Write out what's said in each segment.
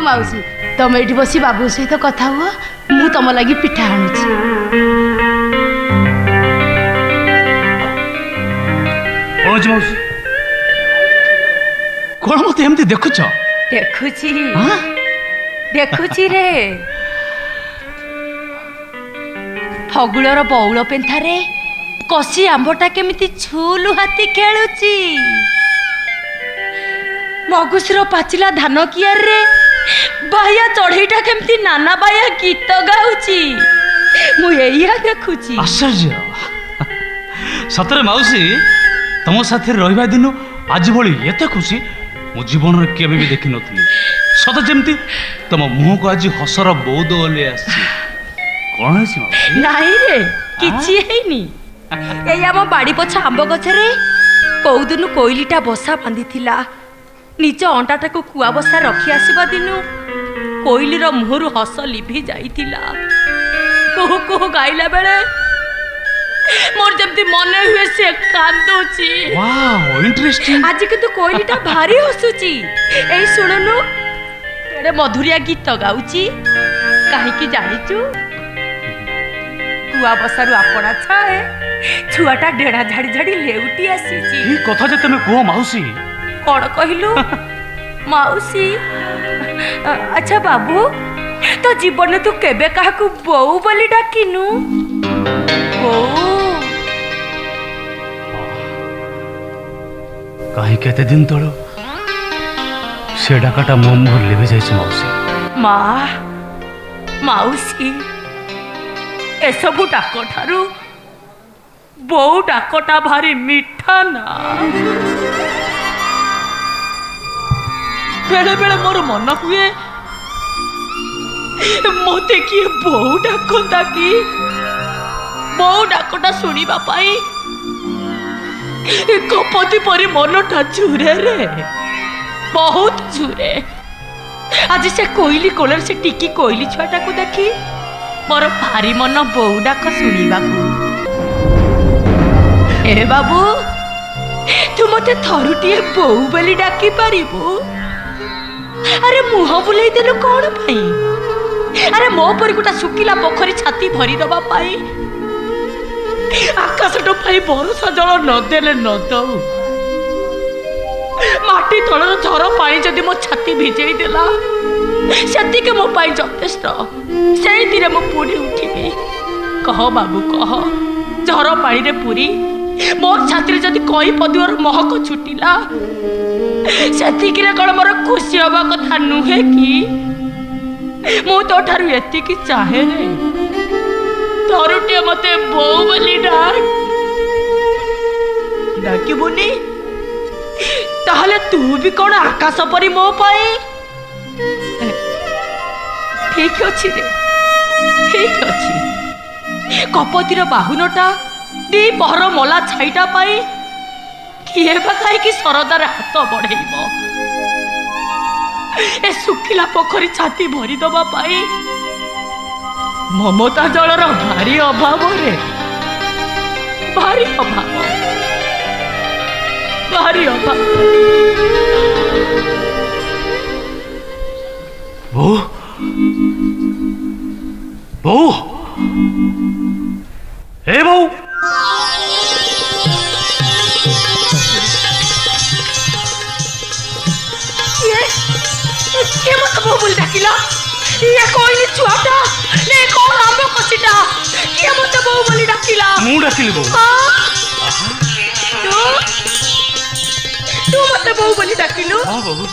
माउसी तुम ये बसी बाबू सहित कथा हुआ मु तुम लगी पिठा आणुची। मौसी कौन मत एमती देखुच? देखुची रे फगुलर बौल पेंथारे कसी आंबटा केमिति छुलु हाथी खेलुची। मगुसर पाचिला धान कियार रे बाया चढ़ईटा केमिति नाना बाया गीत गाउची। मु एइया देखुची। आश्चर्य सतरे माउसी तुम साथी रहिबा दिनु आज भली एते खुशी मो जीवन रे केबे भी देखि नथली। सत जेमती तुम मुह को आज हसर बौद ओले आसी। कोन है माउसी? नाही रे किछि हेइनी। एइ आम बाड़ी पछ आंब गछरे कोउ दिनु कोइलीटा बसा बांधी थिला। निज अंटाटा को कुआ बसा रखी आसीबा दिनु कोइलीर मुहरु हस लिभि जाइथिला। कोहु कोहु गाइला बेले मोर जमती मने हुए से कांदोची। Wow interesting. आज किंतु कोइलीटा भारी हसुची। एई सुननु केडे मधुरिया गीत गाउची। काहे की जानिचु कुआ बसारु आपणा छाए छुआटा डेढ़ा झाड़ी झाड़ी लेउटी आसीची। ई कथा जे तमे कुहो माउसी। कौन कहलु माउसी? अच्छा बाबू तो जीवन तू केबे काहाकू बोऊ बोली डाकिनु? बोऊ काहे केते दिन तळो से डाकाटा मो मोर लेबे जाइछ माउसी। माँ माउसी एसबु डाक ठारू बोऊ डाकटा भारी मीठा ना। बेले बेले मोर मन हुए मते किए बोऊ डाकता कि बोऊ डाकटा सुनिबा पाई कपति परी मनटा झुरे रे बहुत झुरे। आज से कोइली कोलर से टिकी कोइली छुआटा को देखी मोर भारी मन बोऊ डाक सुनिबा को। ए बाबू तू मते थरुटिए बोऊ बोली डाकी पारिबू? अरे मुह बुलाई देलु कौन पाई? अरे मो परी गोटा सुखिला पोखरी छाती भरी दबा पाई आकाश टोपाई बरसा जल नदेले न दऊ माटी तलर झर पानी जदि मो छाती भिजेई देला सेतिके मो पाई यथेष्ट। सेई दिने मो पुरी उठिबी। कह बाबू कह झर पानी रे पुरी मोर छाती रे जदि कई पदुर महक छुटिला सेतिकिरे कण मोर खुशी हबा कथा नुहे कि? मु तो ठारु एतिकी चाहे रे तरुटे मते बोऊ बोली डाकिबुनी ताहले तू भी कौन आकाश परी मो पाए? ठीक अच्छी रे ठीक अच्छी। कपतिर बाहुनटा दी पहर मला छाईटा पाई किए बा कहीं सरदार हाथ बढ़ेब ए सुखिला पोखरी छाती भरी दबा पाई ममता जलर भारी अभाव रे भारी अभाव भारी अभाव। बहू बहू ए बहू ये मत बहू बोल डाकिला ये कोई नहीं छुआटा ले कौन आंबो कसिटा ये मत बहू बोली डाकिला मु डाकिली बहू तू मत बहू बोली डाकिलु। हां बहू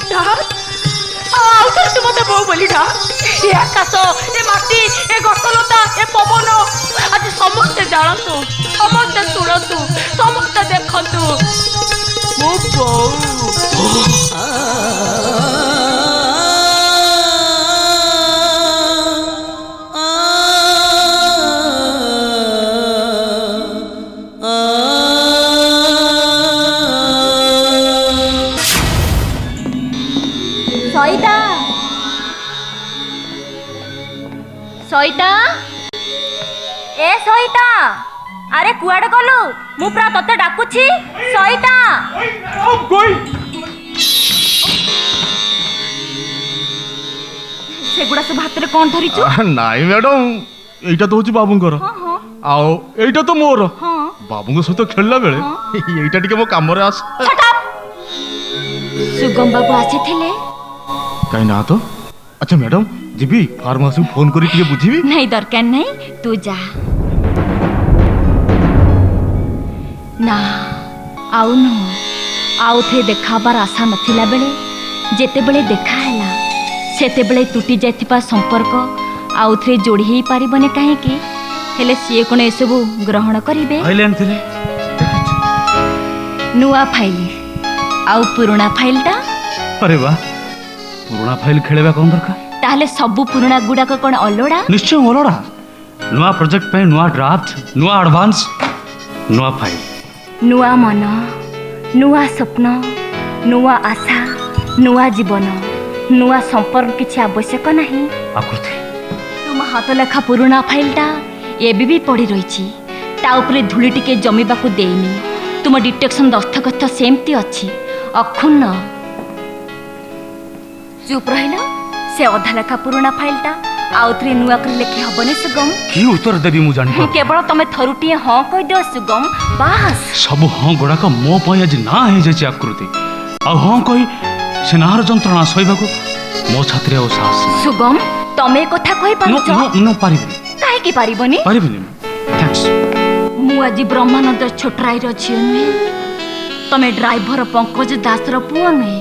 आउ तो तू मत बहू बोली डा ये आकाश ए माटी ए गछलता ए पवन आज समस्त जानतु समस्त सुनतु समस्त देखतु मो बहू सईता ए सईता अरे कुआडे गलु मु पूरा तते डाकुछि सईता ସେଗୁଡ଼ା ସବୁ ହାତରେ କ'ଣ ଧରିଛୁ? ନାଇଁ ମ୍ୟାଡମ୍, ଏଇଟା ତ ହଉଛି ବାବୁଙ୍କର, ହଁ ହଁ ଆଉ ଏଇଟା ତ ମୋର। ହଁ। ବାବୁଙ୍କ ସହିତ ଖେଳିଲା ବେଳେ ଏଇଟା ଟିକେ ମୋ କାମରେ ଆସେ। Shut up! ସୁଗମ ବାବୁ ଆସିଥିଲେ? କାହିଁ ନା ତ। ଆଚ୍ଛା ମ୍ୟାଡମ୍, ଯିବି ଫାର୍ମ ହାଉସକୁ ଫୋନ କରି ଟିକେ ବୁଝିବି। ନାଇଁ ଦରକାର ନାହିଁ, ତୁ ଯା। ନା ଆଉ ନୁହଁ, ଆଉ ଥରେ ଦେଖା ହେବାର ଆଶା ନଥିଲା ବେଳେ ଯେତେବେଳେ ଦେଖା ହେଲା ସେତେବେଳେ ତୁଟି ଯାଇଥିବା ସମ୍ପର୍କ ଆଉ ଥରେ ଯୋଡ଼ି ହେଇପାରିବନି କାହିଁକି? ହେଲେ ସିଏ କ'ଣ ଏସବୁ ଗ୍ରହଣ କରିବେ? ଫାଇଲ ଆଣିଥିଲେ। ନୂଆ ଫାଇଲ ଆଉ ପୁରୁଣା ଫାଇଲଟା? ଆରେ ବା, ପୁରୁଣା ଫାଇଲ ଖେଳିବା କ'ଣ ଦରକାର? ତାହେଲେ ସବୁ ପୁରୁଣା ଗୁଡ଼ାକ କ'ଣ ଅଲୋଡ଼ା? ନିଶ୍ଚୟ ଅଲଡ଼ା। ନୂଆ ପ୍ରୋଜେକ୍ଟ ପାଇଁ ନୂଆ ଡ୍ରାଫ୍ଟ, ନୂଆ ଆଡଭାନ୍ସ, ନୂଆ ଫାଇଲ। ନୂଆ ମନ, ନୂଆ ସ୍ୱପ୍ନ, ନୂଆ ଆଶା, ନୂଆ ଜୀବନ, ନୂଆ ସମ୍ପର୍କ କିଛି ଆବଶ୍ୟକ ନାହିଁ। ଆକୃତି, ତୁମ ହାତ ଲେଖା ପୁରୁଣା ଫାଇଲଟା ଏବେ ବି ପଡ଼ି ରହିଛି। ତା ଉପରେ ଧୂଳି ଟିକେ ଜମିବାକୁ ଦେଇନି। ତୁମ ଡିଟେକ୍ସନ ଦସ୍ତଖତ ସେମିତି ଅଛି, ଅକ୍ଷୁଣ୍ଣ। ଚୁପ୍ ରହିଲ। ସେ ଅଧା ଲେଖା ପୁରୁଣା ଫାଇଲଟା ଆଉ ଥରେ ନୂଆ କରି ଲେଖି ହବନି ସୁଗମ। କି ଉତ୍ତର ଦେବି ମୁଁ ଜାଣିପାରୁନି। କେବଳ ତମେ ଥରୁଟିଏ ହଁ କହିଦିଅ ସୁଗମ, ବାସ୍। ସବୁ ହଁ ଗୁଡ଼ାକ ମୋ ପାଇଁ ଆଜି ନା ହେଇଯାଇଛି ଆକୃତି। ଆଉ ହଁ କହି ସେ ନାହାର ଯନ୍ତ୍ରଣା ସହିବାକୁ ମୋ ଛାତିରେ ଆଉ ସାହସ ନାହିଁ। ସୁଗମ, ତମେ କଥା କହିପାରୁଛ? ମୁଁ ପାରିବିନି। କାହିଁକି ପାରିବନି? ପାରିବିନି। ଥ୍ୟାଙ୍କ୍ସ। ମୁଁ ଆଜି ବ୍ରହ୍ମାନନ୍ଦ ଛୋଟରାଇର ଝିଅ ନୁହେଁ। ତମେ ଡ୍ରାଇଭର ପଙ୍କଜ ଦାସର ପୁଅ ନୁହେଁ।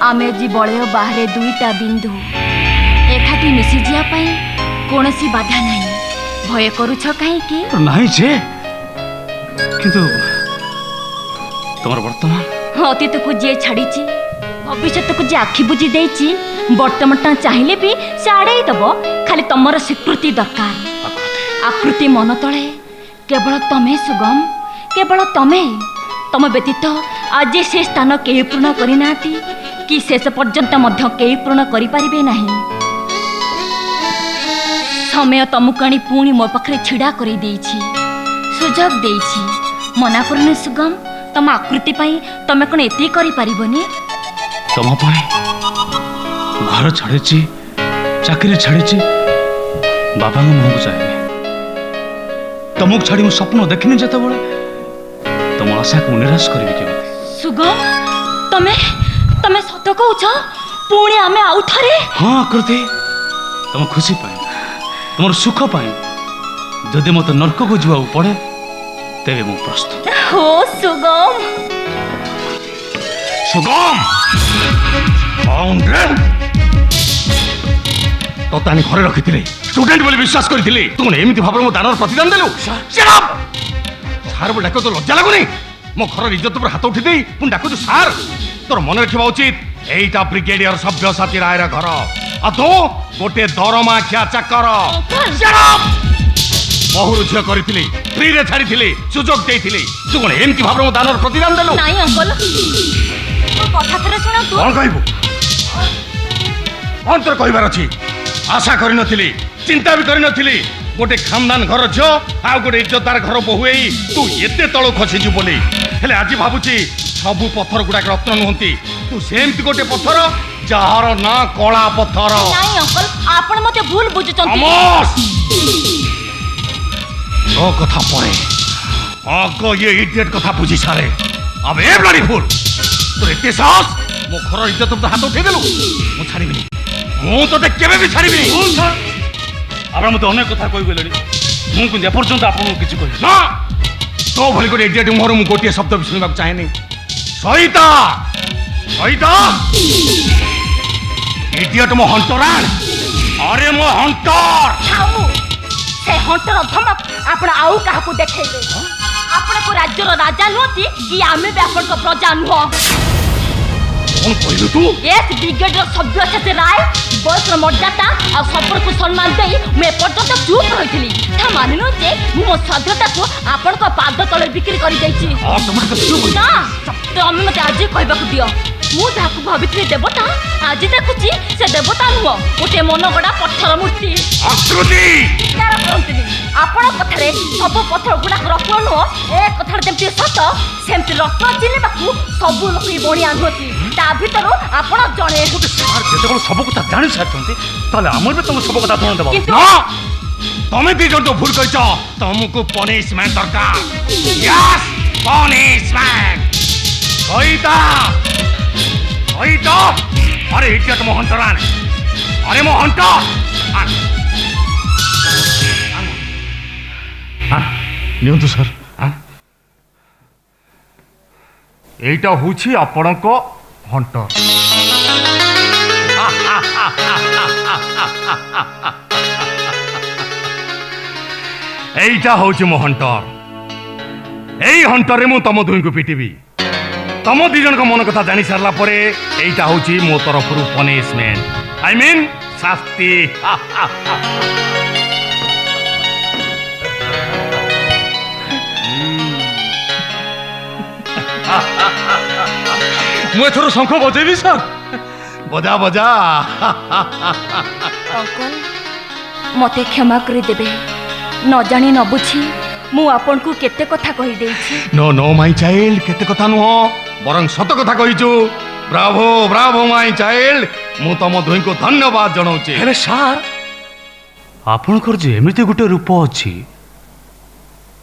ଆମେ ଆଜି ବଳୟ ବାହାରେ ଦୁଇଟା ବିନ୍ଦୁ ଏକାଠି ମିଶିଯିବା ପାଇଁ କୌଣସି ବାଧା ନାହିଁ। ଭୟ କରୁଛ କାହିଁକି? ନାହିଁ ଯେ, କିନ୍ତୁ ତମର ବର୍ତ୍ତମାନ ଅତୀତକୁ ଯିଏ ଛାଡ଼ିଛି, ଭବିଷ୍ୟତକୁ ଯିଏ ଆଖି ବୁଜି ଦେଇଛି, ବର୍ତ୍ତମାନଟା ଚାହିଁଲେ ବି ସେ ଆଡ଼େଇ ଦେବ। ଖାଲି ତମର ସ୍ୱୀକୃତି ଦରକାର। ଆକୃତି ମନ ତଳେ କେବଳ ତମେ ସୁଗମ, କେବଳ ତମେ। ତମ ବ୍ୟତୀତ ଆଜି ସେ ସ୍ଥାନ କେହି ପୂରଣ କରିନାହାନ୍ତି କି ଶେଷ ପର୍ଯ୍ୟନ୍ତ ମଧ୍ୟ କେହି ପୂରଣ କରିପାରିବେ ନାହିଁ। ସମୟ ତମକୁ ଆଣି ପୁଣି ମୋ ପାଖରେ ଛିଡ଼ା କରିଦେଇଛି, ସୁଯୋଗ ଦେଇଛି। ମନା କରୁନି ସୁଗମ, ତମ ଆକୃତି ପାଇଁ ତମେ କ'ଣ ଏତିକି କରିପାରିବନି? ତମ ପାଇଁ ଘର ଛାଡ଼ିଛି, ଚାକିରି ଛାଡ଼ିଛି, ବାବାଙ୍କ ମୁହଁକୁ ଚାହିଁନି। ତମକୁ ଛାଡ଼ି ମୁଁ ସ୍ୱପ୍ନ ଦେଖିନି ଯେତେବେଳେ, ତମ ଆଶାକୁ ନିରାଶ କରିବି କେମିତି? ସୁଗମ, ତମେ ସତ କହୁଛ? ପୁଣି ଆମେ ଆଉ ଥରେ? ହଁ ଆକୃତି, ତମ ଖୁସି ପାଇଁ, ତମର ସୁଖ ପାଇଁ ଯଦି ମତେ ନର୍କକୁ ଯିବାକୁ ପଡ଼େ ତେବେ ମୁଁ ପ୍ରସ୍ତୁତ। ଓ ସୁଗମ, ସୁଗମ, ତତେ ଆଣି ଘରେ ରଖିଥିଲେ, ଷ୍ଟୁଡେଣ୍ଟ ବୋଲି ବିଶ୍ୱାସ କରିଥିଲି। ତୁ ଏମିତି ଭାବରେ ମୋ ଦାନର ପ୍ରତିଦାନ ଦେଲୁ? ସାର୍ ବୋଲି ଡାକ, ତ ଲଜ୍ଜା ଲାଗୁନି? ମୋ ଘର ଇଜ୍ଜତ ଉପରେ ହାତ ଉଠି ଦେଇ ପୁଣି ଡାକୁଛୁ ସାର୍? ତୋର ମନେ ରଖିବା ଉଚିତ, ଏଇଟା ବ୍ରିଗେଡିୟର ସବ୍ୟସାଚୀ ରାୟର ଘର, ଆଉ ତୁ ଗୋଟେ ଦରମା ଖିଆ ଚାକର। ବହୁରୁ ଝିଅ କରିଥିଲି, ଫ୍ରିରେ ଛାଡ଼ିଥିଲି, ସୁଯୋଗ ଦେଇଥିଲି। ତୁ କ'ଣ ଏମିତି ଭାବରେ ମୋ ଦାନର ପ୍ରତିଦାନ ଦେଲୁ? ନାଇଁ ଅଙ୍କଲ, ମୋ କଥା ଥରେ ଶୁଣନ୍ତୁ। କ'ଣ କହିବୁ? କ'ଣ ତୋର କହିବାର ଅଛି? ଆଶା କରିନଥିଲି, ଚିନ୍ତା ବି କରିନଥିଲି ଗୋଟେ ଖାନଦାନ ଘର ଝିଅ ଆଉ ଗୋଟେ ଇଜ୍ଜତଦାର ଘର ବୋହୂ ହେଇ ତୁ ଏତେ ତଳୁ ଖସିଛୁ ବୋଲି। ହେଲେ ଆଜି ଭାବୁଛି ସବୁ ପଥର ଗୁଡ଼ାକ ରତ୍ନ ନୁହନ୍ତି। ତୁ ସେମିତି ଗୋଟେ ପଥର ଯାହାର ନା କଳା ପଥର। ନାଇଁ ଅଙ୍କଲ, ଆପଣ ମୋତେ ଭୁଲ ବୁଝୁଛନ୍ତି। ତୋ କଥା ପରେ ଆଗ ଇଏ ଇଡିଏଟ୍ କଥା ବୁଝି ସାରେ। ଆବେ ଏ ବ୍ଲଡି ଫୁଲ, ତୋର ଏତେ ସାହସ ମୋ ଘର ଇଜ୍ଜତ ଉପରେ ହାତ ଉଠେଇଦେଲୁ? ମୁଁ ଛାଡ଼ିବିନି, ମୁଁ ତୋତେ କେବେ ବି ଛାଡ଼ିବିନି। ଆପଣ ମତେ ଅନେକ କଥା କହିଗଲେଣି, ମୁଁ କିନ୍ତୁ ଏପର୍ଯ୍ୟନ୍ତ ଆପଣଙ୍କୁ କିଛି କହିବି ନା। ତୋ ଭଳି ଗୋଟେ ଇଡିଏଟ୍ ମୁହଁରୁ ମୁଁ ଗୋଟିଏ ଶବ୍ଦ ବି ଶୁଣିବାକୁ ଚାହେଁନି। ସଇତା, ସଇତା, ଇଡିଏଟ୍ ମୋ ହଣ୍ଟରାଣ। ଆରେ ମୋ ହଣ୍ଟର। ସେ ହଣ୍ଟର ଧମକ ଆପଣ ଆଉ କାହାକୁ ଦେଖେଇବେ? ଆପଣଙ୍କ ରାଜ୍ୟର ରାଜା ନୁହନ୍ତି କି ଆମେ ବି ଆପଣଙ୍କ ପ୍ରଜା ନୁହଁ। କ'ଣ କହିଲୁ ତୁ? ଏସ୍ ବ୍ରିଗେଡର ସବ୍ୟସାଚୀ ରାୟ ବୟସର ମର୍ଯ୍ୟାଦା ଆଉ ସମ୍ପର୍କକୁ ସମ୍ମାନ ଦେଇ ମୁଁ ଏପର୍ଯ୍ୟନ୍ତ ଚୁପ୍ ରହିଥିଲି। ତା ମାନେ ନୁହେଁ ଯେ ମୁଁ ମୋ ସ୍ୱାଧୀନତାକୁ ଆପଣଙ୍କ ପାଦ ତଳେ ବିକ୍ରି କରିଦେଇଛି। ନା, ତମେ ମୋତେ ଆଜି କହିବାକୁ ଦିଅ। ମୁଁ ଯାହାକୁ ଭାବିଥିଲି ଦେବତା, ଆଜି ଦେଖୁଛି ସେ ଦେବତା ନୁହଁ, ଗୋଟେ ମନଗଢ଼ା ପଥର ମୂର୍ତ୍ତି। ବିଚାର କରନ୍ତୁନି, ଆପଣଙ୍କ କଥାରେ ସବୁ ପଥର ଗୁଡ଼ାକ ରତ୍ନ ନୁହଁ। ଏ କଥାଟା ଯେମିତି ସତ, ସେମିତି ରତ୍ନ ଚିହ୍ନିବାକୁ ସବୁ ଲୋକ ବଣିଆ ନୁହନ୍ତି। ता भितरु आपण जणे ସାର୍ ଯେତେବେଳେ ସବୁ କଥା ଜାଣି ସାରିଛନ୍ତି ତାହେଲେ ଆମର ବି ତମ ସବୁ କଥା ଶୁଣ ଦେବ କିନ୍ତୁ ନା ତମେ ଦି ଜଣ ତ ଭୁଲ କହିଛ ତମକୁ ପନିଶମେଣ୍ଟ ଦରକାର ୟସ୍ ପନିଶମେଣ୍ଟ କଇତା अरे इडियट मो हंटर आने अरे मो हंटर ନିଅନ୍ତୁ ସାର୍ এইটা হচ্ছে আপনার হন্টর এইটা হচ্ছে মো হন্টর এই হন্টরে মু তম দুইকে পিটিবি तम दी जन मन कथा जानी सारा पर यहीटा हूँ मो तरफ पनिशमेंट आई मीन शास्ति मुझे शंख बजेबी सर बजा बजा अंकल मते क्षमा कर देबे न जानी न बुझी मु आपन को केते कथा कहि देछि नो नो माय चाइल्ड केते कथा नुह बरं सत कथा कहिछु ब्रावो ब्रावो माय चाइल्ड मु तम दुई को धन्यवाद जणाउछि हेले सार आपणकर जे एमिति गुटे रूप अछि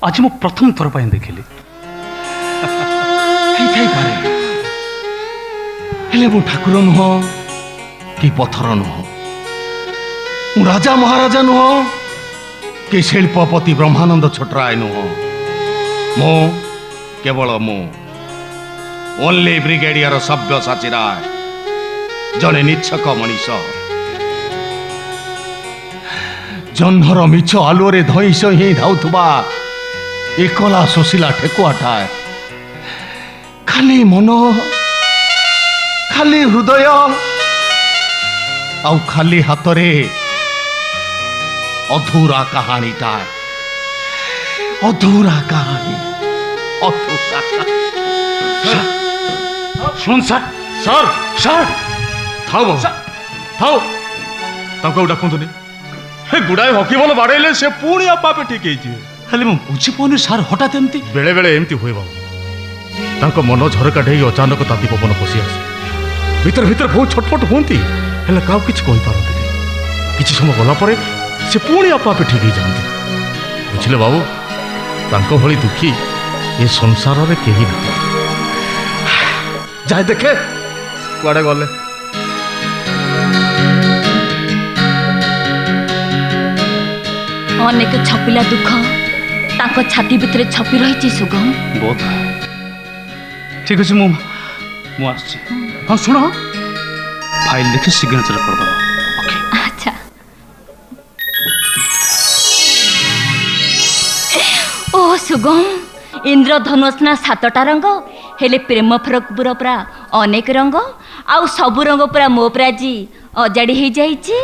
आज मु प्रथम थर पय देखिली हेई पारे हेले मु ठाकुर नुह कि पत्थर नुह मु राजा महाराजा नुह कि शिल्पपति ब्रह्मानंद छोटराय नुह मु केवल मु ओनली ब्रिगेडियर सभ्य साची राय जने निच्छक मनीष जह्नर मिछ आलुरे धईस ही धाउथुबा एकला सुशीला ठेकुआटाए खाली मन खाली हृदय आउ खाली हातरे अधूरा कहानीटा अधूरा कहानी अधूरा सुन सर सर सर थाओ बाबू थाओ ताको डाकुंतुनी हे गुडाए हकी बॉल बाड़ेले से पुणी आपा पे ठीक हेछि हेले मु बुझी पौनी सार हठात एमती बेले बेले एमती हुए बाबू तांको मन झरका ढेई अचानक ताती पवन पसी आसे भीतर भीतर बहुत छटपट होंती हेले काउ किछ कहि पारंती किछ समय गला परे से पुणी आपा पे ठीक जाती बुझले बाबू तांको भली दुखी ये संसार रे केही नहीं जाए देखे कुआडे गले अनेक छपिला दुख ताको छाती भितरे छपी रहिछि सुगम बहुत ठीक अछि मु आछि हां सुनो फाइल देखि सिग्नेचर कर दबो ओके अच्छा ओ सुगम इंद्रधनुष ना 7टा रंग हेले प्रेम फरकपुर पुरा अनेक रंग आउ सबु रंग पुरा मो पुरा जी अजाड़ी हो जाइछि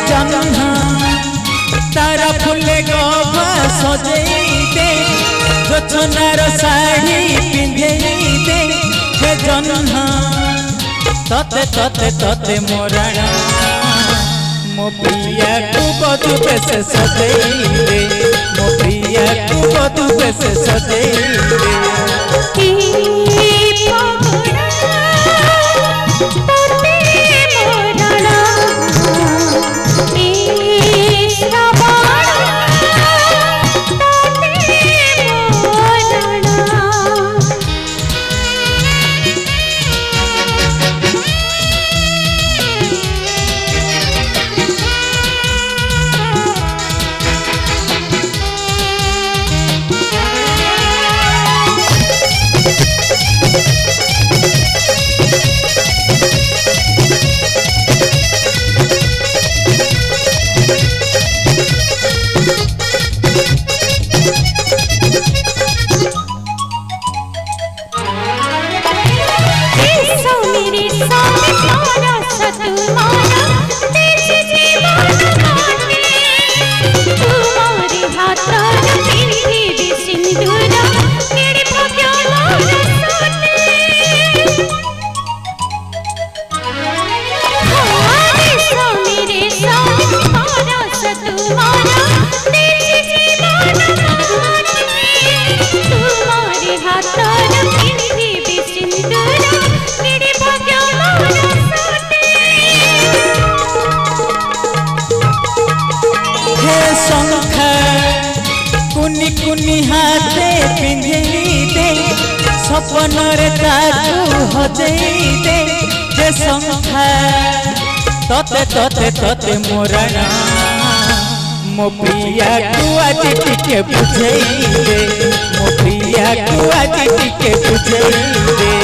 जन्हा तारा फुले गवा सजेई दे जोचनार साड़ी पिंधेई दे हे जन्हा तते तते तते मोराणा मो प्रिया को बधु बेस सजेई दे मो प्रिया को बधु बेस सजेई दे कुनी हाथे पिंधेई दे सपन रे ताकू हजेई दे जे संखा तते तते तते मोराणा मो प्रिया को आज टिके बुझेई दे मो प्रिया को आज टिके बुझेई दे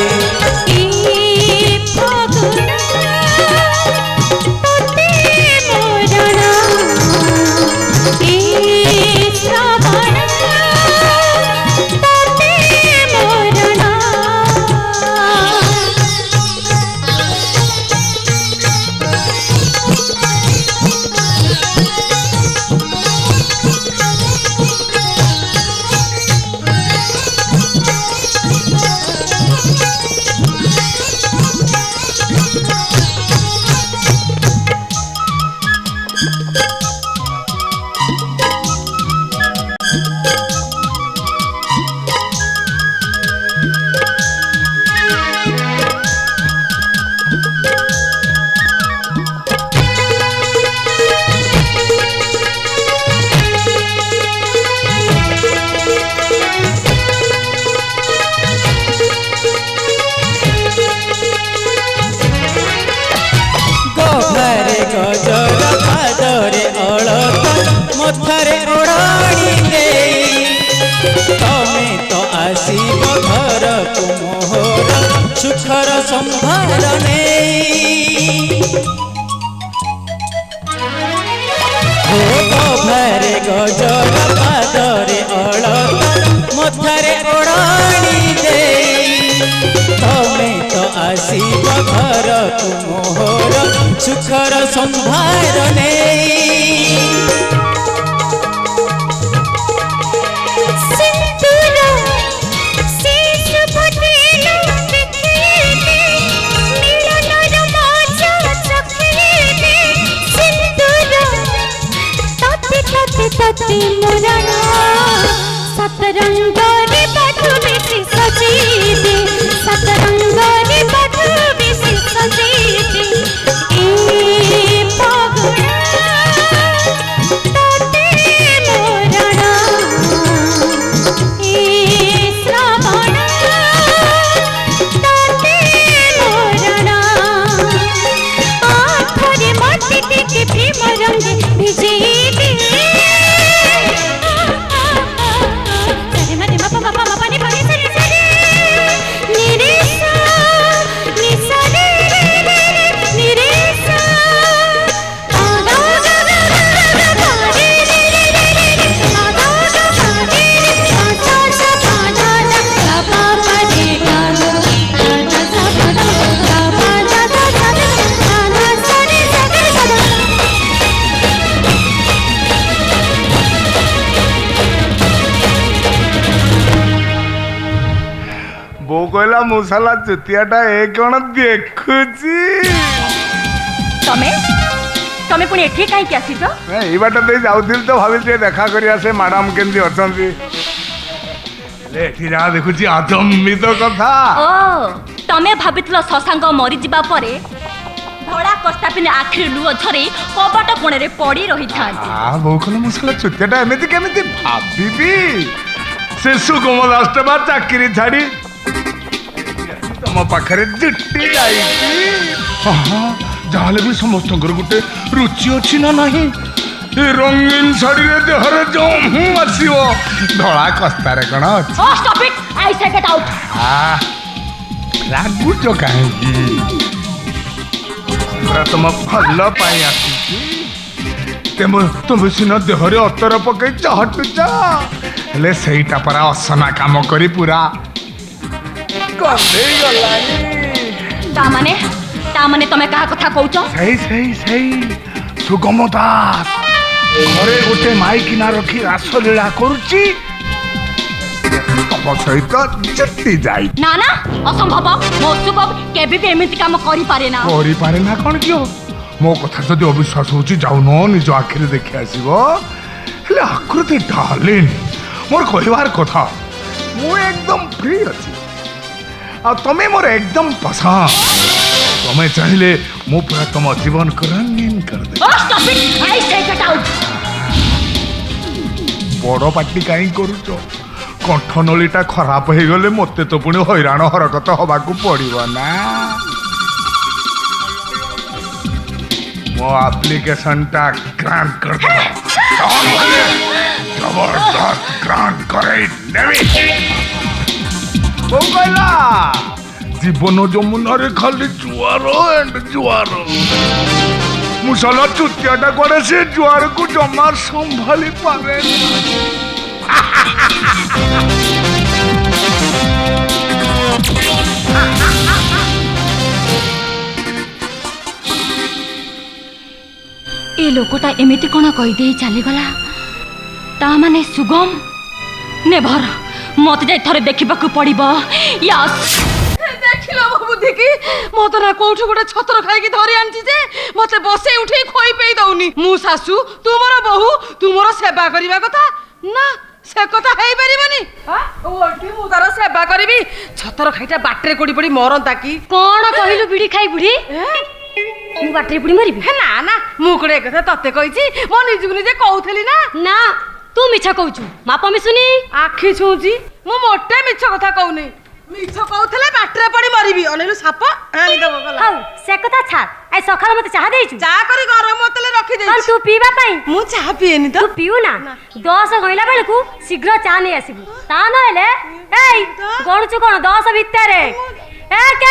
गजर पादरे अलता मथारे ओढ़ाणी दे तमे तो आसीब घर को मोहर सुखर संभार नहीं घरे गजर पादरे अलता मथारे ओढ़ाणी दे तमे तो आसीब घर को मोहर सुखर संभार सतरंग रे बधु बेसी सजी दे सतरंग रे बधु बेसी सजी दे ए पगड़ा तते मोराणा ए श्रावण तते मोराणा आठरे माटी के प्रेम रंग भिजे दे कहला मुसाला चुतियाटा ए कौन देखुची तमे तमे पुणी एठी काहे के आसीछ ए बाटा दे जाउथिल तो भाबिल जे देखा करिया से मैडम केंदी अछंती ले एठी जा देखुची अजम्मित कथा ओ तमे भाबितलो ससांग मरि जिबा परे धड़ा कष्टा पिने आखिर लुह झरे कबाट कोणे रे पड़ी रही थांती आ बोखला मुसाला चुतियाटा एमिति केमिति भाबिबी से सुगम राष्ट्रबा चाकरी छाड़ी तम पाखरे जुटी जाइछि जाले भी समस्त गोटे रुचि अच्छी ना नहीं ए रंगीन शाड़ी रे देहरे जम हूँ आसीबो धड़ा कस्तारे कण अछि ओ स्टॉप इट आई से गेट आउट लागु जो काहेकी पूरा तुम भल पाई आसी तुम सिना देहरे अतर पकई चहटुच हेले सेईटा परा असना काम करी पूरा गंधेई गलानी तामाने तमे कहा कथा कहूछ सही सुगम दास घरे गोटे माइकिना रखी रासलीला करुची तम सहित जुटी जाई ना असंभव मो सुगम केबे भी एमिति काम करि पारे ना कौन कियो मो कथा जदि अविश्वास होची जाउनो निज आखिरे देखि आसीबो हेले आकृति डार्लिंग मोर कहिबार कथा मु एकदम फ्री अछि आ तमे मोर एकदम पसंद तमे चाहिले मु पूरा तुम जीवन को रंगीन कर दे ओ स्टॉप इट आई से गेट आउट बड़ पार्टी काई करूछ कंठनलीटा खराब हो गले मते तो पुणी हैरान हरकत हबाकू पड़िबो ना मो एप्लीकेशन टा ग्रांट कर दो जबरदस्त ग्रांट करे नेवी ओ कहला जीवन जमुना रे खाली जुआर एंड जुआर मुसला चुतियाटा करे से जुआर को जमा संभाली पारे ए लोकटा एमिति कोन कहि देई चली गला ता माने सुगम नेभर मत जाई थरे देखिबा को पड़िबो यस देखिलो बुद्धि की मत ना कोठु गोटे छतर खाइकी धरि आनछि जे मते बसे उठे खोई पेई दउनी मु सासू तुमरो बहु तुमरो सेवा करिबा कथा ना से कथा हेई परिबनी ओठी मु तार सेवा करिबी छतर खाइटा बाटरे कोडी पडी मरंता की कोन कहिलु बिड़ी खाई बुढ़ी मु बाटरी पुड़ी मरिबी ना ना मु कोडे कथा तते कहिछि मो निजुग निजे कहउथली ना ना तू मिछ कहूछु मापा मिसुनी आखी छुची मु मोटे मिछ कथा कहउनी मिछ कहउथले बाटरे पडी मरिबी अनेलु साप आनी दबो गला हाउ से कथा छाड़ आई सखाल मते चाह देइछु चा करी गरम बोतले रखी और देइछि तू पीबा पई मु चाह पिएनी तू तो पिउ ना 10 गइला बेलकू शीघ्र चा नै आसीबू ता न हेले एई गणुछु कोन 10 भितरे एक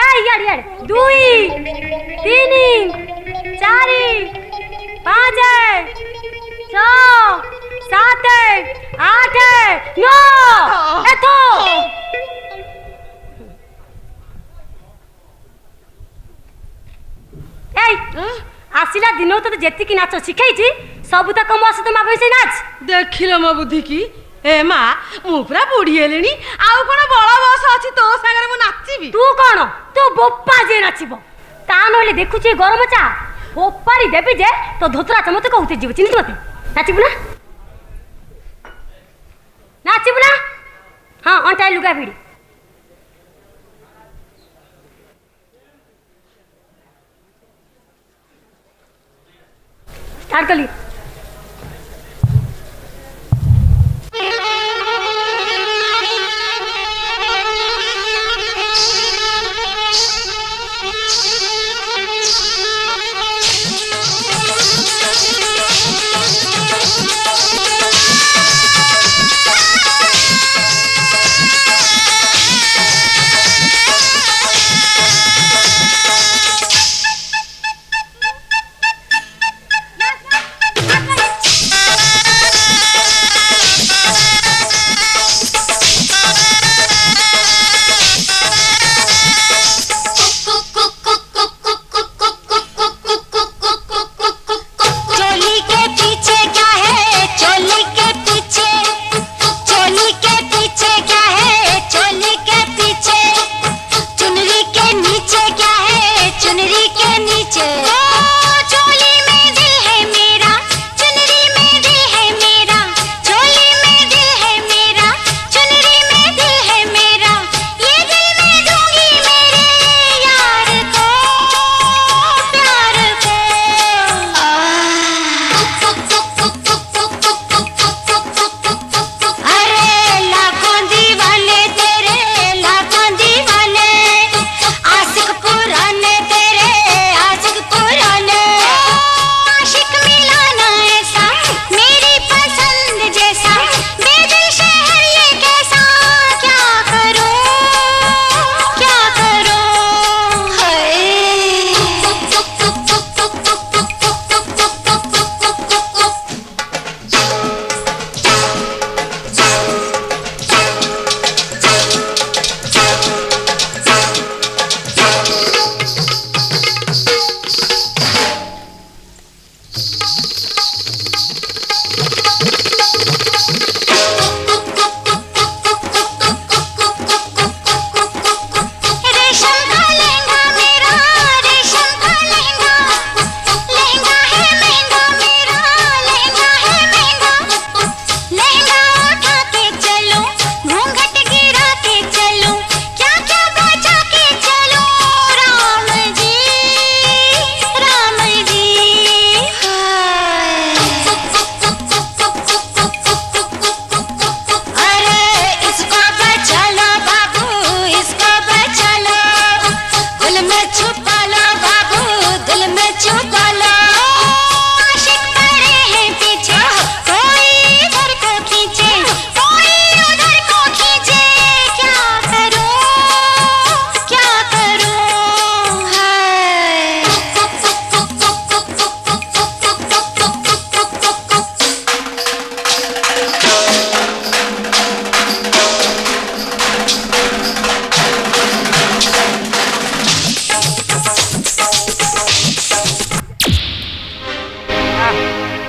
एई याड याड 2 3 4 5 6 7 8 9 एथो एई आसिला दिनो तो जेति की नाच सिखाइछि सब तक मो सहित मा भइसे नाच देखिलो मो बुद्धि की ए मा मु पूरा बुढ़ी हेलेनी आउ कोन बळ बस अछि तो संगे मु नाचिबी तू कोन तू बोप्पा जे नाचिबो ता नले देखुछि गरम चा ओपारी देबी जे तो धोतरा चमते कहते जीव चिन्ह मते नाचिबू ना हां अंटा लुगा भिड़ी स्टार्ट कर ली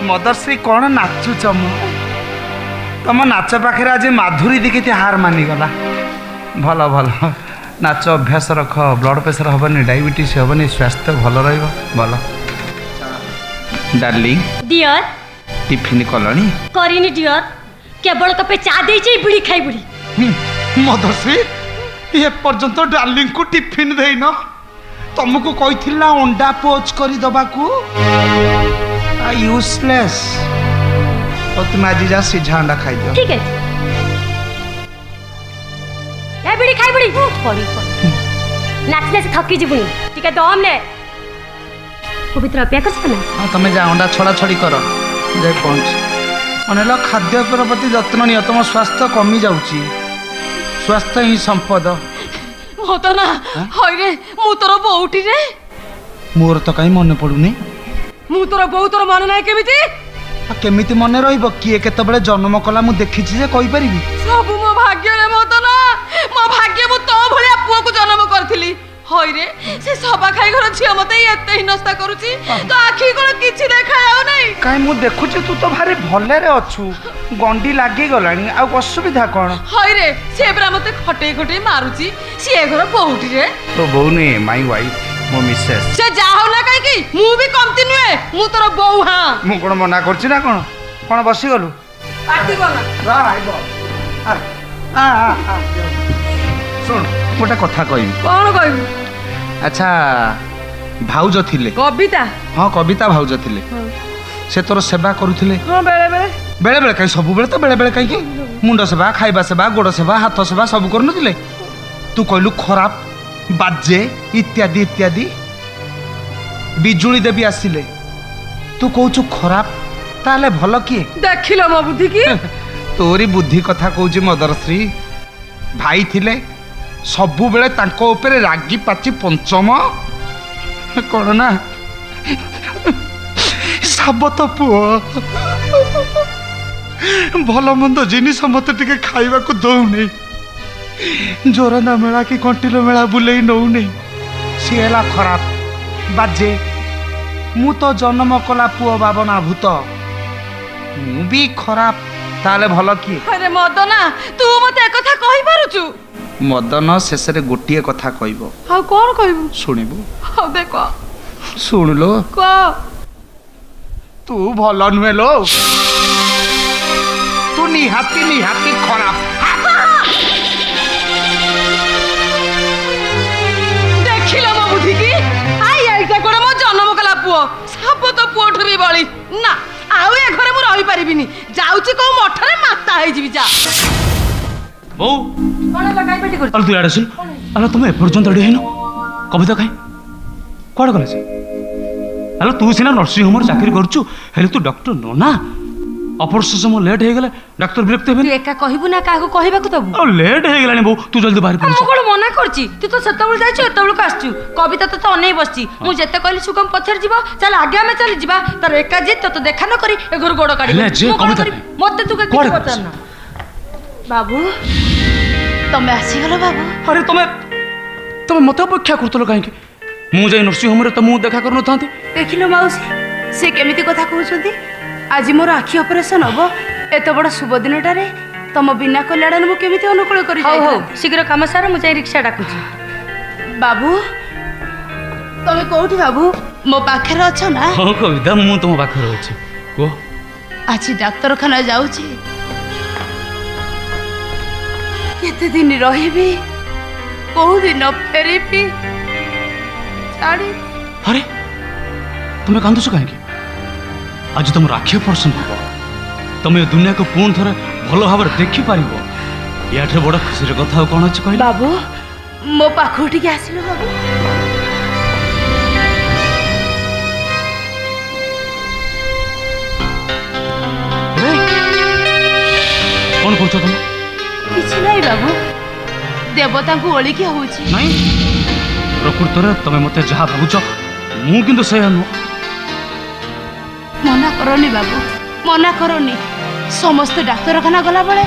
ମଦରଶ୍ରୀ କ'ଣ ନାଚୁଛ ମୁଁ ତମ ନାଚ ପାଖରେ ଆଜି ମାଧୁରୀ ଦେଖିତେ ହାର ମାନିଗଲା ଭଲ ଭଲ ନାଚ ଅଭ୍ୟାସ ରଖ ବ୍ଲଡ଼ ପ୍ରେସର ହେବନି ଡାଇବେଟିସ୍ ହେବନି ସ୍ୱାସ୍ଥ୍ୟ ଭଲ ରହିବ ଭଲ ଡାର୍ଲିଂ डियर ଟିଫିନ୍ କଲଣି करिनी डियर केवल कपे चा देइछि बिड़ी खाई बिड़ी ମଦରଶ୍ରୀ ଏ ପର୍ଯ୍ୟନ୍ତ ଡାର୍ଲିଂକୁ ଟିଫିନ୍ ଦେଇନ ତମକୁ କହିଥିଲି ନା ଅଣ୍ଡା ପୋଚ୍ କରି ଦବାକୁ ୟୁଜଲେସ୍ ଆଉ ତୁମେ ଆଜି ଯା ସିଝା ଅଣ୍ଡା ଖାଇଦିଅ ठीक है ए बिड़ी खाई बिड़ी पड़ी नाचने से थकी जीवनी ठीक है दम ने पवित्र अपेक्षा कर ना ହଁ ତମେ ଯା ଅଣ୍ଡା ଛଡ଼ା ଛଡ଼ି କର ଯାଇ ପହଞ୍ଚ ଅନେଲ ଖାଦ୍ୟପେୟ ପ୍ରତି ଯତ୍ନ ନିଅ ତମ ସ୍ୱାସ୍ଥ୍ୟ କମି ଯାଉଛି ସ୍ୱାସ୍ଥ୍ୟ ହିଁ ସମ୍ପଦ ମଦନା ହଇରେ ମୁଁ ତୋର ବୋଉଟି ରେ ମୋର ତ କାହିଁ ମନେ ପଡ଼ୁନି ମୁଁ ତୋର ବୋଉ ତୋର ମନେ ନାହିଁ କେମିତି ଆଉ କେମିତି ମନେ ରହିବ କିଏ କେତେବେଳେ ଜନ୍ମ କଲା ମୁଁ ଦେଖିଛି ଯେ କହିପାରିବି ସବୁ ମୋ ଭାଗ୍ୟରେ ମଦନା ମୋ ଭାଗ୍ୟ ମୁଁ ତୋ ଭଳିଆ ପୁଅକୁ ଜନ୍ମ କରିଥିଲି ହଇରେ ସେ ସବା ଖାଇ ଘର ଝିଅ ମତେ ଏତେ ହିନସ୍ତା କରୁଛି ତ ଆଖି କ'ଣ କିଛି ଦେଖା ଯାଉ ନାହିଁ କାହିଁ ମୁଁ ଦେଖୁଛି ତୁ ତ ଭାରି ଭଲରେ ଅଛୁ ଗଣ୍ଡି ଲାଗିଗଲାଣି ଆଉ ଅସୁବିଧା କ'ଣ ହଇରେ ସେ ପୁରା ମତେ ଖଟେଇ ଖଟେଇ ମାରୁଛି ସିଏ ଘର ବୋଉଟି ରେ ତୋ ବୋଉ ନୁହେଁ ମାଇ ୱାଇଫ୍ ମୋ ମିସେସ୍ ସେ ଯାହା ହଉ ନା କାହିଁକି ମୁଁ ବି କମତି ନୁହେଁ ମୁଁ ତୋର ବୋଉ ହଁ ମୁଁ କ'ଣ ମନା କରୁଛି ନା କ'ଣ କ'ଣ ବସିଗଲୁ ପାଟି କନା ଶୁଣ ଗୋଟେ କଥା କହିବି କ'ଣ କହିବୁ ଆଚ୍ଛା ଭାଉଜ ଥିଲେ କବିତା ହଁ କବିତା ଭାଉଜ ଥିଲେ ସେ ତୋର ସେବା କରୁଥିଲେ ହଁ ବେଳେ ବେଳେ ବେଳେ ବେଳେ କାହିଁ ସବୁବେଳେ ତ ବେଳେ ବେଳେ କାହିଁକି ମୁଣ୍ଡ ସେବା ଖାଇବା ସେବା ଗୋଡ଼ ସେବା ହାତ ସେବା ସବୁ କରୁନଥିଲେ ତୁ କହିଲୁ ଖରାପ ବାଜେ ଇତ୍ୟାଦି ଇତ୍ୟାଦି ବିଜୁଳି ଦେବୀ ଆସିଲେ ତୁ କହୁଛୁ ଖରାପ ତାହେଲେ ଭଲ କିଏ ଦେଖିଲ ମୋ ବୁଦ୍ଧି କି ତୋରି ବୁଦ୍ଧି କଥା କହୁଛି ମଦରଶ୍ରୀ ଭାଇ ଥିଲେ ସବୁବେଳେ ତାଙ୍କ ଉପରେ ରାଗି ପାଚି ପଞ୍ଚମ କ'ଣ ନା ସାବତ ପୁଅ ଭଲ ମନ୍ଦ ଜିନିଷ ମତେ ଟିକେ ଖାଇବାକୁ ଦଉନି ଜୋରନ୍ଦା ମେଳା କି କଣ୍ଟିଲ ମେଳା ବୁଲେଇ ନଉନି ସିଏ ହେଲା ଖରାପ ବାଜେ ମୁଁ ତ ଜନ୍ମ କଲା ପୁଅ ବାବନା ଭୂତ ମୁଁ ବି ଖରାପ ତାହେଲେ ଭଲ କିଏ ଆରେ ମଦନା ତୁ ମତେ ଏକଥା କହିପାରୁଛୁ ମଦନ ଶେଷରେ ଗୋଟିଏ କଥା କହିବ ଆଉ କ'ଣ କହିବୁ ଶୁଣିବୁ ହଉ ଦେଖ ଶୁଣିଲୁ କହ ତୁ ଭଲ ନୁହେଁ ଲୋ ତୁ ନିହାତି ନିହାତି ଖରାପ ଦେଖିଲ ମୋ ବୁଦ୍ଧି କି ଆଇ ଏଇଟା କ'ଣ ମୋ ଜନ୍ମ କଲା ପୁଅ ସାପ ତ ପୁଅଠୁ ବି ବଳି ନା ଆଉ ଏ ଘରେ ମୁଁ ରହିପାରିବିନି ଯାଉଛି କୋଉ ମଠରେ ମାତା ହେଇଯିବି ଯା ବୋଉ କ'ଣ ହେଲା କାଇଁ ପାଟି କରୁଛୁ ଆଲୋ ତୁ ଇଆଡ଼େ ଆସିଲୁ ଆଲୋ ତୁମେ ଏପର୍ଯ୍ୟନ୍ତ ରେଡ଼ି ହେଇନ କବିତା କାହିଁ କୁଆଡ଼େ ଗଲା ସେ ଆଲୋ ତୁ ସିନା ନର୍ସିଂ ହୋମରେ ଚାକିରି କରୁଛୁ ହେଲେ ତୁ ଡକ୍ଟର ନ ନା ଅପରେସନ ସମୟ ଲେଟ୍ ହେଇଗଲେ ଡାକ୍ତର ବିରକ୍ତ ହେବେନି ତୁ ଏକା କହିବୁ ନା କାହାକୁ କହିବାକୁ ଦବୁ ଆଉ ଲେଟ୍ ହେଇଗଲାଣି ବୋଉ ତୁ ଜଲ୍ଦି ବାହାରି ମୁଁ ପଡ଼ିଛୁ କ'ଣ ମନା କରୁଛି ତୁ ତ ସେତେବେଳେ ଯାଇଛୁ ଏତେବେଳକୁ ଆସିଛୁ କବିତା ତ ଅନେଇ ବସିଛି ମୁଁ ଯେତେ କହିଲି ସୁଗମ ପଛରେ ଯିବ ଚାଲ ଆଗେ ଆମେ ଚାଲି ଯିବା ତାର ଏକା ଯେ ତତେ ଦେଖା ନ କରି ଏ ଘରୁ ଗୋଡ଼ କାଢି ହେଲେ ଯେ କବିତା ମତେ ତୁ କିଛି କୁଆଡ଼େ ପଚାରନା ବାବୁ ତମେ ଆସିଗଲ ବାବୁ ଆରେ ତମେ ମତେ ଅପେକ୍ଷା କରୁଥିଲ କାହିଁକି ମୁଁ ଯାଇ ନର୍ସିଂ ହୋମରେ ତ ମୁଁ ଦେଖା କରୁନଥାନ୍ତି ଦେଖିଲ ମାଉସୀ ସେ କେମିତି କଥା କହୁଛନ୍ତି ଆଜି ମୋର ଆଖି ଅପରେସନ ହବ ଏତେ ବଡ଼ ଶୁଭ ଦିନଟାରେ ତମ ବିନା କଲ୍ୟାଣରେ ମୁଁ କେମିତି ଅନୁକୂଳ କରି ହଉ ଶୀଘ୍ର କାମ ସାର ମୁଁ ଯାଇ ରିକ୍ସା ଡାକୁଛି ବାବୁ ତମେ କୋଉଠି ବାବୁ ମୋ ପାଖରେ ଅଛ ନା ହଁ କବିତା ମୁଁ ତମ ପାଖରେ ଅଛି କୁହ ଆଜି ଡାକ୍ତରଖାନା ଯାଉଛି କେତେ ଦିନ ରହିବି କୋଉ ଦିନ ଫେରିବି ଛାଡ଼ି ଆରେ ତୁମେ କାନ୍ଦୁଛ କାହିଁକି ଆଜି ତୁମର ଆଖି ଅପରେସନ ହବ ତୁମେ ଏ ଦୁନିଆକୁ ପୁଣି ଥରେ ଭଲ ଭାବରେ ଦେଖିପାରିବ ୟାଠାରୁ ବଡ଼ ଖୁସିର କଥା ଆଉ କ'ଣ ଅଛି କହିଲ ବାବୁ ମୋ ପାଖକୁ ଟିକେ ଆସିଲ ବାବୁ କ'ଣ କରୁଛ ତମେ କିଛି ନାହିଁ ବାବୁ ଦେବତାଙ୍କୁ ଓଳିକି ହଉଛି ନାଇଁ ପ୍ରକୃତରେ ତମେ ମୋତେ ଯାହା ଭାବୁଛ ମୁଁ କିନ୍ତୁ ସେଇଆ ନୁହଁ ମନା କରନି ବାବୁ ମନା କରନି ସମସ୍ତେ ଡାକ୍ତରଖାନା ଗଲାବେଳେ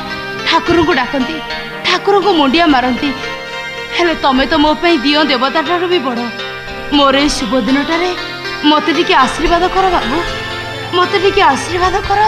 ଠାକୁରଙ୍କୁ ଡାକନ୍ତି ଠାକୁରଙ୍କୁ ମୁଣ୍ଡିଆ ମାରନ୍ତି ହେଲେ ତମେ ତ ମୋ ପାଇଁ ଦିଅ ଦେବତାଠାରୁ ବି ବଡ଼ ମୋର ଏଇ ଶୁଭ ଦିନଟାରେ ମୋତେ ଟିକେ ଆଶୀର୍ବାଦ କର ବାବୁ ମତେ ଟିକେ ଆଶୀର୍ବାଦ କର।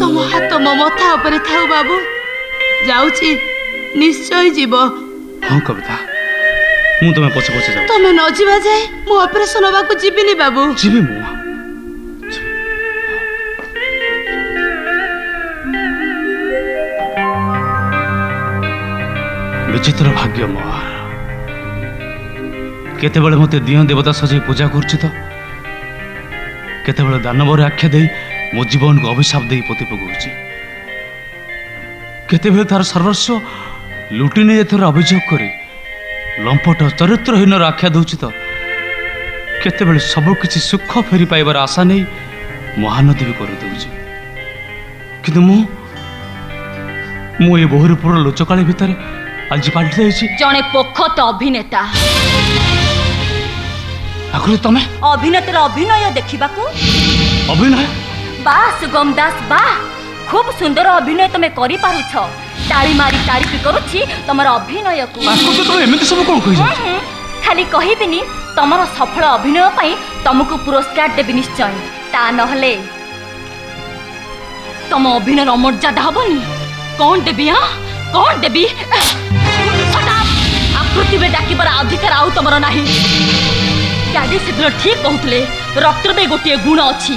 ତମ ହାତ ମୋ ମଥା ଉପରେ ଥାଉ ବାବୁ। ଯାଉଛି, ନିଶ୍ଚୟ ଯିବ। ହଁ କବିତା, ମୁଁ ତମେ ପଛେ ପଛେ ଯାଉଛି। ତମେ ନ ଯିବା ଯାଏ ମୁଁ ଅପରେସନ ହବାକୁ ଯିବିନି ବାବୁ। ଯିବି ମୁଁ। ବିଚିତ୍ର ଭାଗ୍ୟ ମୋର। କେତେବେଳେ ମତେ ଦିଅଁ ଦେବତା ସଜେଇ ପୂଜା କରୁଛି ତ କେତେବେଳେ ଦାନବର ଆଖ୍ୟା ଦେଇ ମୋ ଜୀବନକୁ ଅଭିଶାପ ଦେଇ ପୋତି ପକାଉଛି। କେତେବେଳେ ତାର ସର୍ବସ୍ୱ ଲୁଟି ନେଇ ଏଥର ଅଭିଯୋଗ କରି ଲମ୍ପଟ ଚରିତ୍ରହୀନର ଆଖ୍ୟା ଦେଉଛି ତ କେତେବେଳେ ସବୁକିଛି ସୁଖ ଫେରି ପାଇବାର ଆଶା ନେଇ ମହାନଦୀ ବି କରିଦେଉଛି। କିନ୍ତୁ ମୁଁ ଏ ବହୁରୂପର ଲୋଚକାଳି ଭିତରେ ଆଜି ପାଲଟି ଯାଇଛି ଜଣେ ପୋଖତ ଅଭିନେତା। ଆଗରୁ ତମେ ଅଭିନେତାର ଅଭିନୟ ଦେଖିବାକୁ ଅଭିନୟ ବା ସୁଗମ ଦାସ ବା খুব সুন্দর অভিনয় তুমি করিপারুছ। তাড়ি মারি তারিফ করুছি তোমার অভিনয়কু। ତମେ ଏମିତି ସବୁ କ'ଣ କହିଛ? খালি কহিবিনি তোমার সফল অভিনয় পাই তোমাকে পুরস্কার দেবি নিশ্চয়। তা নহলে তম অভিনয়ের অমর্যাদা হবনি। কোন দেবি কোন দেবি? পৃথিবী ডাকিবার অধিকার আউ তোমার নাহি। ড্যাডি সেদিন ঠিক কহুলে রক্তর বে গোটিয়ে গুণ অছি।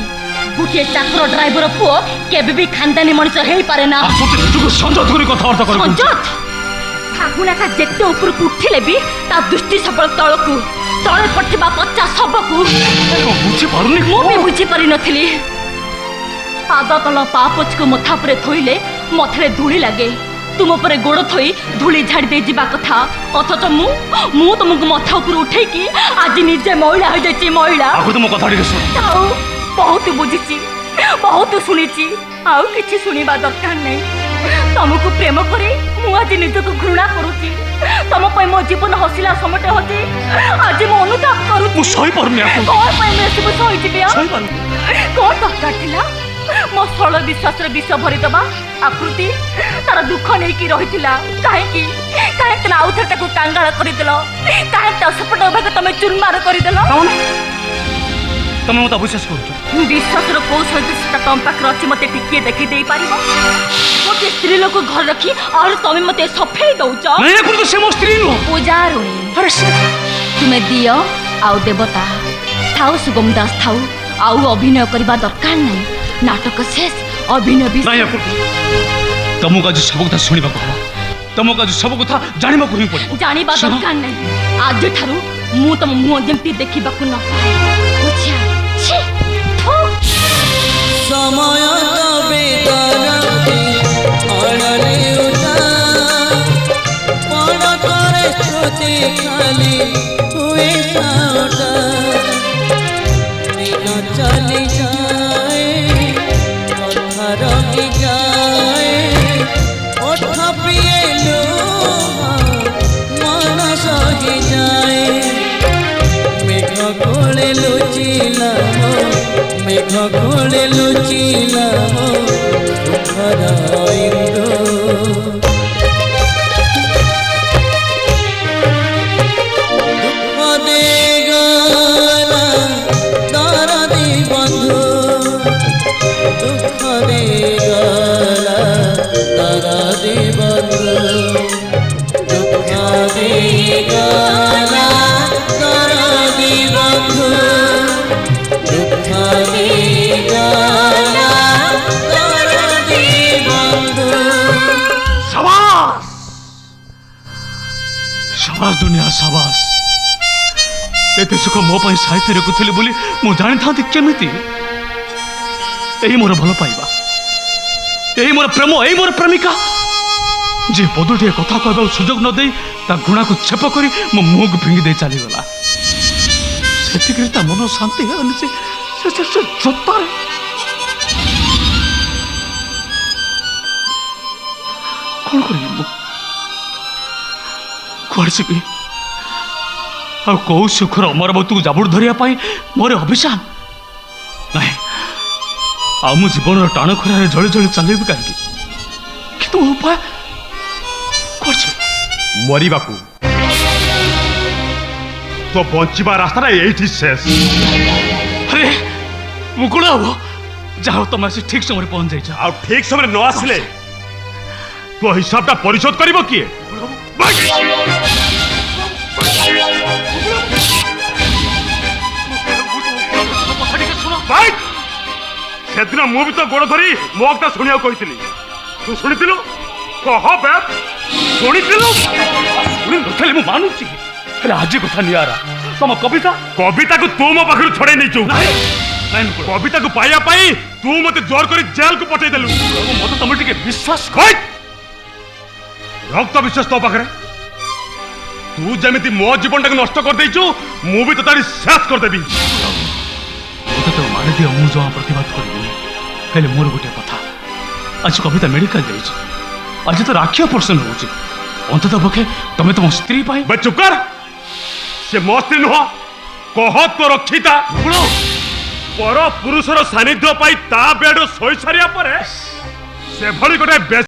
গোটিয়ে চাকর ড্রাইভর পুଅ কেবে বি খানদানি মଣିষ হই পারে না। ନିଜକୁ ସଂଯତ କରି କଥାବାର୍ତ୍ତା କର। ସଂଯତ ফাগুনাকা যেতে উপরକୁ উঠিলে বি তা দৃষ্টি সবল তଳକୁ তଳେ ପଡ଼ିଥିବା ପଚା ଶବକୁ ବୁଝିପାରୁନି। ମୁଁ ବି ବୁଝିପାରି ନଥିଲି। ପାଦ ତଳ ପା ପଛକୁ ମଥା ଉପରେ ଥୋଇଲେ ମଥାରେ ଧୂଳି ଲାଗେ। ତୁମ ଉପରେ ଗୋଡ଼ ଥୋଇ ଧୂଳି ଝାଡ଼ି ଦେଇ ଯିବା କଥା। ଅଥଚ ମୁଁ ତୁମକୁ ମଥା ଉପରୁ ଉଠେଇକି ଆଜି ନିଜେ ମହିଳା ହୋଇଯାଇଛି। ମହିଳା ଆଗରୁ ତୁମ କଥା ଟିକେ ଶୁଣ। ଆଉ ବହୁତ ବୁଝିଛି, ବହୁତ ଶୁଣିଛି, ଆଉ କିଛି ଶୁଣିବା ଦରକାର ନାହିଁ। ତମକୁ ପ୍ରେମ କରି ମୁଁ ଆଜି ନିଜକୁ ଘୃଣା କରୁଛି। ତମ ପାଇଁ ମୋ ଜୀବନ ହସିଲା ସମଟ ହଜି ଆଜି ମୁଁ ଅନୁତାପ କରୁଛି। ମୁଁ ସହିପାରୁନି। କ'ଣ ପାଇଁ ମୁଁ ଏସବୁ ସହିଯିବି? କ'ଣ ଦରକାର ଥିଲା ମୋ ସରଳ ବିଶ୍ୱାସରେ ବିଷ ଭରିଦେବା? ଆକୃତି ତାର ଦୁଃଖ ନେଇକି ରହିଥିଲା। କାହିଁକି କାହିଁକି ନା ଆଉଥରେ ତାକୁ କାଙ୍ଗାଳ କରିଦେଲ? କାହିଁକି ଅସପଟ ଭାଗ ତମେ ଚୁରମାର କରିଦେଲ? ତମେ ମତେ ଅବିଶ୍ୱାସ କରୁଛ? ବିଶ୍ୱାସର କୋଉ ସଦସ୍ୟତା ତମ ପାଖରେ ଅଛି ମତେ ଟିକିଏ ଦେଖି ଦେଇ ପାରିବ? ଗୋଟେ ସ୍ତ୍ରୀ ଲୋକ ଘର ରଖି ଆଉ ତମେ ମତେ ସଫେଇ ଦଉଛ? ସେ ମୋ ସ୍ତ୍ରୀ ନୁହଁ। ପୂଜାରୁଣୀ ତୁମେ ଦିଅ ଆଉ ଦେବତା। ଥାଉ ସୁଗମ ଦାସ ଥାଉ, ଆଉ ଅଭିନୟ କରିବା ଦରକାର ନାହିଁ। ନାଟକ ଶେଷ, ଅଭିନୟ ବି। ତମକୁ ଆଜି ସବୁ କଥା ଶୁଣିବାକୁ ହବ। ତମକୁ ଆଜି ସବୁ କଥା ଜାଣିବାକୁ ହିଁ ପଡ଼ିବ। ଜାଣିବା ଦରକାର ନାହିଁ। ଆଜିଠାରୁ ମୁଁ ତମ ମୁହଁ ଯେମିତି ଦେଖିବାକୁ ନ ପାଏ। ବୁଝିଆ সময় তবে তারাতে অড়লে উঠা পড় করে স্রোতে খালি হুয়ে সাউটা দিন চলে যায় কথা রঙে যায় ওঠ পিয়ে মন সহি যায় মেঘ কোলে লুচিলাম মেঘ কোলে লুচিলাম সুখর ইন্দ্র দুঃখ দে গলা দরদি বন্ধু দুঃখ দে গলা দরদি বন্ধু দুঃখ দে গলা দরদি বন্ধু দুঃখ দে গলা দরদি বন্ধু। সাবাস সাবাস দুনিয়া সাবাস। এতে সুখ ମୋ ପାଇଁ ସାହିତ୍ୟ ରଖୁଥିଲି ବୋଲି ମୁଁ ଜାଣିଥାନ୍ତି କେମିତି? ଏଇ ମୋର ଭଲ ପାଇବା, ଏଇ ମୋର ପ୍ରେମ, ଏଇ ମୋର ପ୍ରେମିକା ଯେ ପଦଟିଏ କଥା କହିବାକୁ ସୁଯୋଗ ନ ଦେଇ ତା ଘୃଣାକୁ ଛେପ କରି ମୋ ମୁହଁକୁ ଫିଙ୍ଗି ଦେଇ ଚାଲିଗଲା। ସେତିକିରେ ତା ମନ ଶାନ୍ତି ହେଲାନି ଯେ ସେ ସେ ଜୋତାରେ କ'ଣ କରିବି ମୁଁ? କୁଆଡ଼େ ଯିବି? ଆଉ କୋଉ ସୁଖର ଅମରବତୁକୁ ଜାବୁଡ଼ି ଧରିବା ପାଇଁ ମୋର ଅଭିଶାପ? ନାଇଁ, ଆଉ ମୁଁ ଜୀବନର ଟାଣ ଖରାରେ ଜଳି ଜଳି ଚାଲିବି କାହିଁକି? କିନ୍ତୁ ଉପାୟ କୁଆଡ଼େ ଯିବି? ମରିବାକୁ। ତ ବଞ୍ଚିବା ରାସ୍ତାଟା ଏଇଠି ଶେଷ। ଆରେ ମୁକୁଳ ବାବୁ, ଯାହା ହଉ ତମେ ଆସି ଠିକ ସମୟରେ ପହଞ୍ଚି ଯାଇଛ। ଆଉ ଠିକ ସମୟରେ ନ ଆସିଲେ ତୋ ହିସାବଟା ପରିଶୋଧ କରିବ କିଏ? ଭାଇ, ସେଦିନ ମୁଁ ବି ତ ଗୋଡ଼ ଧରି ମୋ କଥା ଶୁଣିବାକୁ କହିଥିଲି। ତୁ ଶୁଣିଥିଲୁ? କହ ବେ, ଶୁଣିଥିଲୁ? ଶୁଣି ନଥିଲେ ମୁଁ ମାନୁଛି, ହେଲେ ଆଜି କଥା ନିଆରା। ତମ କବିତାକୁ ତୁ ମୋ ପାଖରୁ ଛଡ଼େଇ ନେଇଛୁ। କବିତାକୁ ପାଇବା ପାଇଁ ତୁ ମତେ ଜୋର କରି ଜେଲକୁ ପଠେଇଦେଲୁ। ମତେ ତମେ ଟିକେ ବିଶ୍ୱାସ କର। ରକ୍ତ ବିଶ୍ୱାସ ତୋ ପାଖରେ? ତୁ ଯେମିତି ମୋ ଜୀବନଟାକୁ ନଷ୍ଟ କରିଦେଇଛୁ, ମୁଁ ବି ତୋତେ ଶେଷ କରିଦେବି। ମତେ ତ ମାରିଦିଅ, ମୁଁ ଜମା ପ୍ରତିବାଦ କରିବିନି। ହେଲେ ମୋର ଗୋଟିଏ କଥା, ଆଜି କବିତା ମେଡିକାଲ ଯାଇଛି, ଆଜି ତ ରାକ୍ଷୀ ଅପରେସନ ହଉଛି। ଅନ୍ତତଃ ପକ୍ଷେ ତମେ ତମ ସ୍ତ୍ରୀ ପାଇଁ। ବେ ଚୁପ କର। ସେ ମୋ ସ୍ତ୍ରୀ ନୁହଁ। କହ ତୋ ରକ୍ଷିତା। ପର ପୁରୁଷର ସାନ୍ନିଧ୍ୟ ପାଇ ତା ବେଡ୍ ଶୋଇ ସାରିବା ପରେ ସେଭଳି ଗୋଟେ